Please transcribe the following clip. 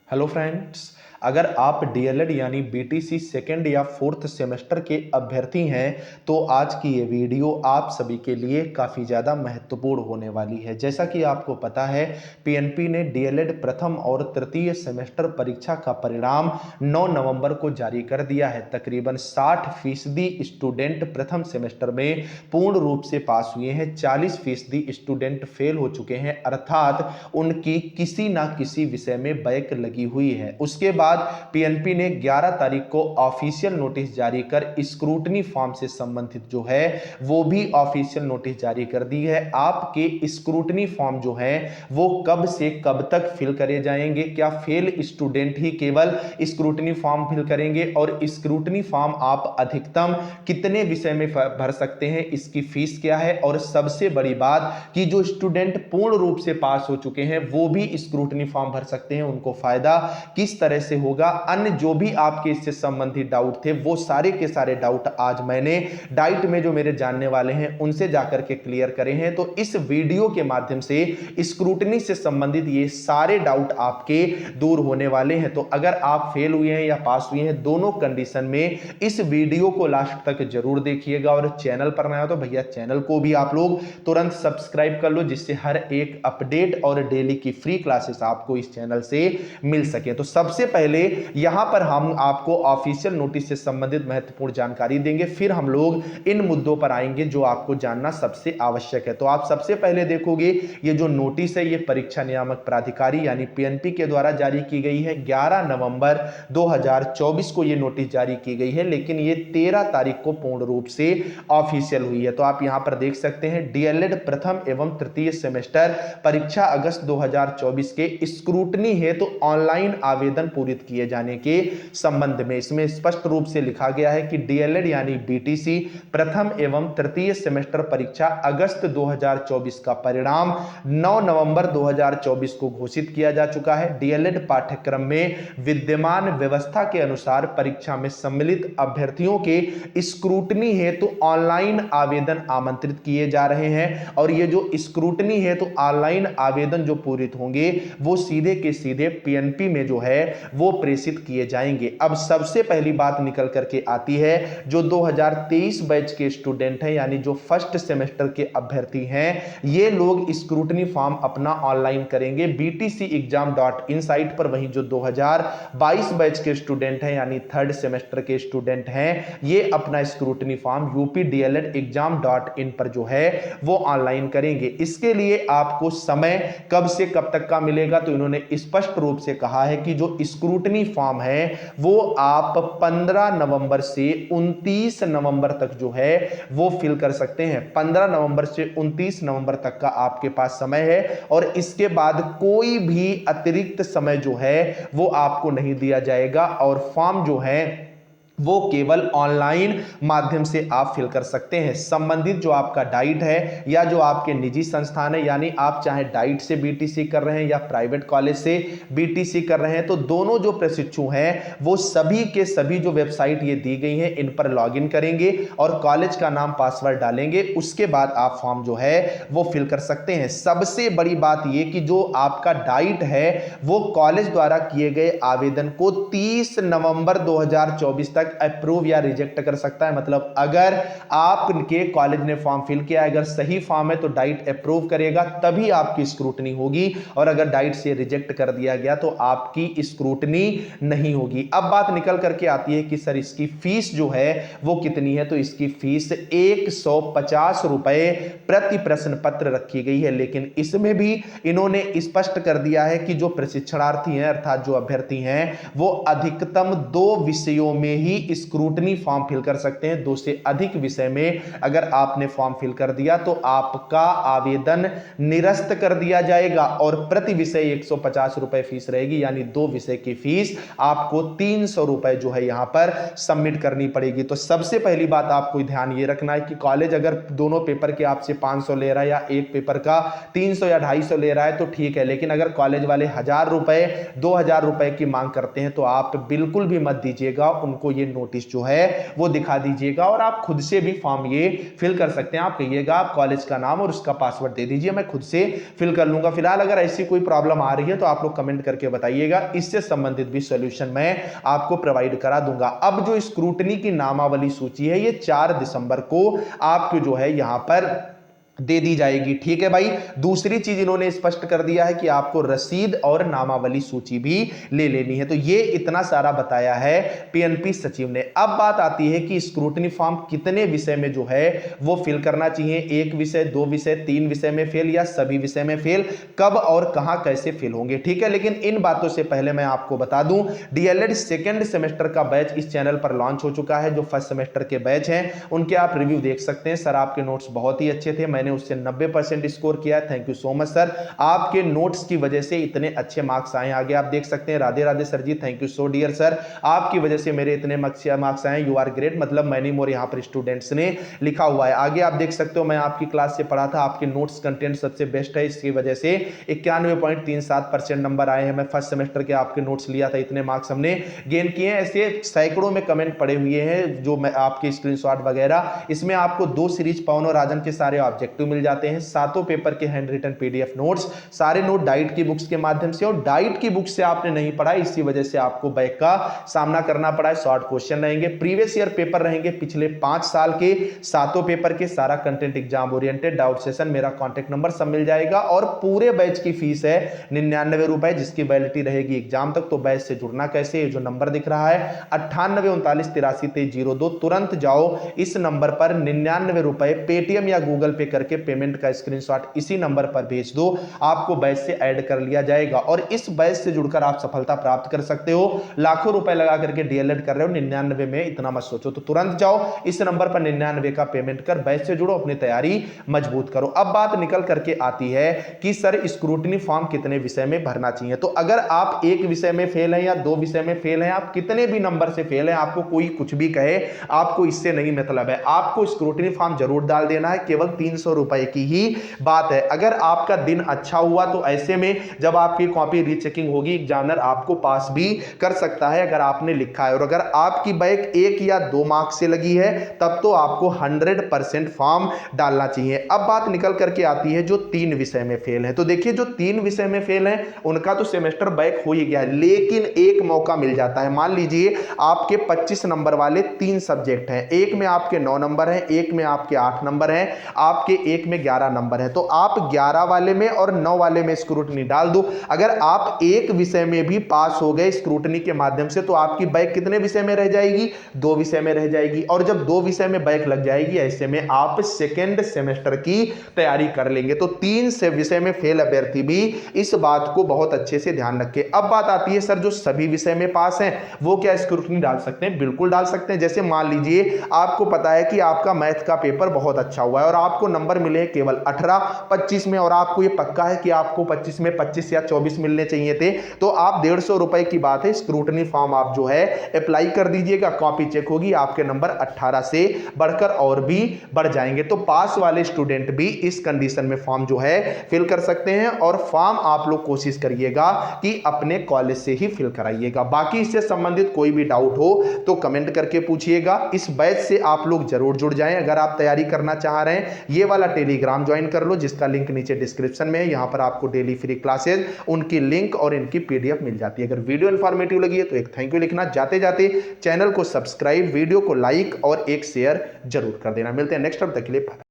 Hello friends, अगर आप DElEd यानी बीटीसी सेकेंड या फोर्थ सेमेस्टर के अभ्यर्थी हैं तो आज की ये वीडियो आप सभी के लिए काफ़ी ज़्यादा महत्वपूर्ण होने वाली है। जैसा कि आपको पता है, पीएनपी ने डीएलएड प्रथम और तृतीय सेमेस्टर परीक्षा का परिणाम 9 नवंबर को जारी कर दिया है। तकरीबन 60% स्टूडेंट प्रथम सेमेस्टर में पूर्ण रूप से पास हुए हैं, 40% स्टूडेंट फेल हो चुके हैं, अर्थात उनकी किसी ना किसी विषय में बैक लगी हुई है। उसके बाद पीएनपी ने 11 तारीख को ऑफिशियल नोटिस जारी कर स्क्रूटनी फॉर्म से संबंधित जो है वो भी ऑफिशियल नोटिस जारी कर दी है। आपके स्क्रूटनी फॉर्म जो है वो कब से कब तक फिल करे जाएंगे, क्या फेल स्टूडेंट ही केवल स्क्रूटनी फॉर्म फिल करेंगे और स्क्रूटनी फॉर्म आप अधिकतम कितने विषय में भर सकते हैं, इसकी फीस क्या है, और सबसे बड़ी बात कि जो स्टूडेंट पूर्ण रूप से पास हो चुके हैं वो भी स्क्रूटनी फॉर्म भर सकते हैं, उनको फायदा किस तरह से होगा। अन्य जो भी आपके इससे संबंधित डाउट थे वो सारे के सारे डाउट आज मैंने डाइट में जो मेरे जानने वाले हैं उनसे जाकर के क्लियर करे हैं। तो इस वीडियो के माध्यम से स्क्रूटनी से संबंधित ये सारे डाउट आपके दूर होने वाले हैं। तो अगर आप फेल हुए हैं या पास हुए हैं, दोनों कंडीशन में इस वीडियो को लास्ट तक जरूर देखिएगा। और चैनल पर नया हो तो भैया चैनल को भी आप लोग तुरंत सब्सक्राइब कर लो, जिससे हर एक अपडेट और डेली की फ्री क्लासेस आपको इस चैनल से मिल सके। तो सबसे पहले यहां पर हम आपको ऑफिशियल नोटिस से संबंधित महत्वपूर्ण जानकारी देंगे, फिर हम लोग इन मुद्दों पर आएंगे जो आपको जानना सबसे आवश्यक है। तो आप सबसे पहले देखोगे ये जो नोटिस है ये परीक्षा नियामक प्राधिकारी यानी पीएनपी के द्वारा जारी की गई है। 11 नवंबर 2024 को ये नोटिस जारी की गई है, लेकिन ये 13 तारीख को पूर्ण रूप से ऑफिशियल हुई है। तो आप यहां पर देख सकते हैं डीएलएड प्रथम एवं तृतीय सेमेस्टर परीक्षा अगस्त 2024 के स्क्रूटनी है तो ऑनलाइन आवेदन पूरित किए जाने के संबंध में इसमें स्पष्ट रूप से लिखा गया है कि डीएलएड यानी बीटीसी प्रथम एवं तृतीय सेमेस्टर परीक्षा अगस्त 2024 का परिणाम 9 नवंबर 2024 को घोषित किया जा चुका है। डीएलएड पाठ्यक्रम में विद्यमान व्यवस्था के अनुसार परीक्षा में सम्मिलित अभ्यर्थियों के स्क्रूटनी हेतु तो ऑनलाइन आवेदन आमंत्रित किए जा रहे हैं, और ये जो स्क्रूटनी है तो ऑनलाइन आवेदन जो पूरित होंगे वो सीधे के सीधे पीएनपी में जो है वो प्रेषित किए जाएंगे। अब सबसे पहली बात निकल करके आती है, जो 2023 बैच के स्टूडेंट हैं यानी जो फर्स्ट सेमेस्टर के अभ्यर्थी हैं, ये लोग स्क्रूटनी फॉर्म अपना ऑनलाइन करेंगे btcexam.in साइट पर। वहीं जो 2022 बैच के स्टूडेंट हैं यानी थर्ड सेमेस्टर के स्टूडेंट हैं, ये अपना स्क्रूटनी फॉर्म updlexam.in पर जो है वो ऑनलाइन करेंगे। इसके लिए आपको समय कब से कब तक का मिलेगा, तो इन्होंने स्पष्ट रूप से कहा है कि जो स्क्रूटनी फॉर्म है वो आप 15 नवंबर से 29 नवंबर तक जो है वो फिल कर सकते हैं। 15 नवंबर से 29 नवंबर तक का आपके पास समय है, और इसके बाद कोई भी अतिरिक्त समय जो है वो आपको नहीं दिया जाएगा, और फॉर्म जो है वो केवल ऑनलाइन माध्यम से आप फिल कर सकते हैं। संबंधित जो आपका डाइट है या जो आपके निजी संस्थान है, यानी आप चाहे डाइट से बीटीसी कर रहे हैं या प्राइवेट कॉलेज से बीटीसी कर रहे हैं, तो दोनों जो प्रशिक्षु हैं वो सभी के सभी जो वेबसाइट ये दी गई हैं इन पर लॉगिन करेंगे और कॉलेज का नाम पासवर्ड डालेंगे। उसके बाद आप फॉर्म जो है वो फिल कर सकते हैं। सबसे बड़ी बात ये कि जो आपका डाइट है वो कॉलेज द्वारा किए गए आवेदन को 30 नवंबर 2024 तक अप्रूव या रिजेक्ट कर सकता है। मतलब अगर आपके कॉलेज ने फॉर्म फिल किया, अगर सही फॉर्म है तो डाइट अप्रूव करेगा, तभी आपकी स्क्रूटनी होगी, और अगर डाइट से रिजेक्ट कर दिया गया तो आपकी स्क्रूटनी नहीं होगी। अब बात निकल करके आती है कि सर इसकी फीस जो है वो कितनी है, तो इसकी फीस 150 रुपए प्रति प्रश्न पत्र रखी गई है। लेकिन इसमें भी इन्होंने स्पष्ट कर दिया है कि जो प्रशिक्षणार्थी हैं अर्थात जो अभ्यर्थी हैं वो अधिकतम 2 विषयों में ही स्क्रूटनी फॉर्म फिल कर सकते हैं। 2 से अधिक विषय में अगर आपने फॉर्म फिल कर दिया तो आपका आवेदन निरस्त कर दिया जाएगा, और प्रति विषय 150 रुपए फीस रहेगी, यानी 2 विषय की फीस आपको 300 रुपए जो है यहां पर सबमिट करनी पड़ेगी। तो सबसे पहली बात आपको ध्यान ये रखना है कि कॉलेज अगर दोनों पेपर के आपसे 500 ले रहा है या एक पेपर का 300 या 250 ले रहा है तो ठीक है, लेकिन अगर कॉलेज वाले 1000 रुपए 2000 रुपए की मांग करते हैं तो आप बिल्कुल भी मत दीजिएगा। उनको ये नोटिस जो है वो दिखा दीजिएगा और आप खुद से भी फॉर्म ये फिल कर सकते हैं। आप कहिएगा आप कॉलेज का नाम और उसका पासवर्ड दे दीजिए, मैं खुद से फिल कर लूंगा। फिलहाल अगर ऐसी कोई प्रॉब्लम आ रही है तो आप लोग कमेंट करके बताइएगा, इससे संबंधित भी सॉल्यूशन मैं आपको प्रोवाइड करा दूंगा। अब जो स्क्रूटनी की नामावली सूची है ये 4 दिसंबर को आपको जो है यहां पर दे दी जाएगी। ठीक है भाई। दूसरी चीज इन्होंने स्पष्ट कर दिया है कि आपको रसीद और नामावली सूची भी ले लेनी है। तो ये इतना सारा बताया है पीएनपी सचिव ने। अब बात आती है कि स्क्रूटनी फॉर्म कितने विषय में जो है वो फिल करना चाहिए, 1 विषय, 2 विषय, 3 विषय में फेल या सभी विषय में फेल, कब और कहां कैसे फेल होंगे। ठीक है, लेकिन इन बातों से पहले मैं आपको बता दूं डीएलएड सेकेंड सेमेस्टर का बैच इस चैनल पर लॉन्च हो चुका है। जो फर्स्ट सेमेस्टर के बैच हैं उनके आप रिव्यू देख सकते हैं। सर आपके नोट्स बहुत ही अच्छे थे, मैंने उससे 90% स्कोर किया। Thank you so much sir, आपके नोट्स की वजह से इतने अच्छे मार्क्स आए। आगे आप देख सकते हैं Radhe Radhe sir ji, thank you so dear sir, आपकी वजह से मेरे इतने मार्क्स आए। यू आर ग्रेट, मतलब मैनी मोर यहां पर स्टूडेंट्स ने लिखा हुआ है। आगे आप देख सकते हो मैं आपकी क्लास से पढ़ा था, आपके नोट्स कंटेंट सबसे बेस्ट है, इसकी वजह से 91.37% नंबर आए हैं। मैं फर्स्ट सेमेस्टर के आपके नोट्स लिया था, इतने मार्क्स हमने गेन किए हैं। ऐसे सैकड़ों में कमेंट पड़े हुए हैं जो मैं आपके स्क्रीनशॉट वगैरह, इसमें आपको 2 सीरीज पवन और राजन के सारे ऑब्जेक्टिव मिल जाते हैं, 7 पेपर के हैंड रिटन पीडीएफ नोट्स, सारे नोट डाइट की बुक्स के माध्यम से। और डाइट की बुक से आपने नहीं पढ़ा, इसी वजह से आपको बैक का सामना करना पड़ा है। शॉर्ट क्वेश्चन रहेंगे, प्रीवियस ईयर पेपर रहेंगे, पिछले 5 साल के 7 पेपर के, सारा content exam oriented, doubt session, मेरा कॉन्टेक्ट नंबर सब मिल जाएगा। और पूरे बैच की फीस है 99 रुपए, जिसकी वैलिडिटी रहेगी एग्जाम तक। तो बैच से जुड़ना कैसे, ये जो नंबर दिख रहा है 9839832302, तुरंत जाओ इस नंबर पर 99 रुपए पेटीएम या गूगल पे करके पेमेंट का स्क्रीनशॉट इसी नंबर पर भेज दो, आपको बैच से ऐड कर लिया जाएगा। और इस बैच से जुड़कर आप सफलता प्राप्त कर सकते हो। लाखों रुपए लगा करके डीएलएड कर रहे हो, 99 में इतना मत सोचो। तो तुरंत जाओ इस नंबर पर 99 का पेमेंट कर बैच से जुड़ो, अपनी तैयारी मजबूत करो। अब बात निकल करके आती है कि सर स्क्रूटनी फॉर्म कितने विषय में भरना चाहिए। तो अगर आप 1 विषय में फेल हैं या 2 विषय में फेल हैं, आप कितने भी नंबर से फेल हैं, आपको कोई कुछ भी कहे, आपको इससे नहीं मतलब है, आपको स्क्रूटनी फॉर्म जरूर डाल देना है। केवल 300 रुपए की ही बात है। अगर आपका दिन अच्छा हुआ तो ऐसे में जब आपकी कॉपी रीचेकिंग होगी, एग्जामिनर आपको पास भी कर सकता है अगर आपने लिखा है। और अगर आपकी बैक 1 या 2 मार्क्स से लगी है तब तो आपको 100% फॉर्म डालना चाहिए। अब बात निकल करके आती है जो 3 विषय में फेल है। तो देखिए जो 3 विषय में फेल है उनका तो सेमेस्टर बैक हो ही गया है, लेकिन एक मौका मिल जाता है। मान लीजिए आपके 25 नंबर वाले 3 सब्जेक्ट हैं, एक में आपके 9 नंबर हैं, एक में आपके 8 नंबर हैं, आपके एक में 11 नंबर है। तो आप 11 वाले में और 9 वाले में स्क्रूटनी डाल दो। अगर आप एक विषय में भी पास हो गए स्क्रूटनी के माध्यम से तो आपकी बैक कितने विषय में रह जाएगी, 2 विषय में रह जाएगी। और जब 2 विषय में बैक लग जाएगी, ऐसे में आप सेकेंड सेमेस्टर की तैयारी कर लेंगे। तो 3 से विषय में फेल अभ्यर्थी भी इस बात को बहुत अच्छे से ध्यान रखे। अब बात आती है सर जो सभी विषय में पास हैं वो क्या स्क्रूटनी डाल सकते हैं? बिल्कुल डाल सकते हैं। जैसे मान लीजिए आपको पता है कि आपका मैथ का पेपर बहुत अच्छा हुआ है और आपको नंबर मिले केवल 18 25 में, और आपको ये पक्का है कि आपको 25 में 25 या 24 मिलने चाहिए थे, तो आप 150 रुपए की बात है, स्क्रूटनी फॉर्म आप जो है अप्लाई कर दीजिएगा। कॉपी चेक होगी, आपके नंबर 18 से बढ़कर और भी बढ़ जाएंगे। तो पास वाले स्टूडेंट भी इस कंडीशन में फॉर्म जो है फिल कर सकते हैं। और फॉर्म आप लोग कोशिश करिएगा कि अपने कॉलेज से ही फिल कराइएगा। बाकी इससे संबंधित कोई भी डाउट हो तो कमेंट करके पूछिएगा। इस बैच से आप लोग जरूर जुड़ जाएं। अगर आप तैयारी करना चाह रहे हैं, ये वाला टेलीग्राम ज्वाइन कर लो जिसका लिंक नीचे डिस्क्रिप्शन में है। यहां पर आपको डेली फ्री क्लासेस, उनकी लिंक और इनकी पीडीएफ मिल जाती है। अगर वीडियो इंफॉर्मेटिव लगी है तो एक थैंक यू लिखना, जाते जाते चैनल को सब्सक्राइब, वीडियो को लाइक और एक शेयर जरूर कर देना। मिलते हैं नेक्स्ट, तब तक के लिए।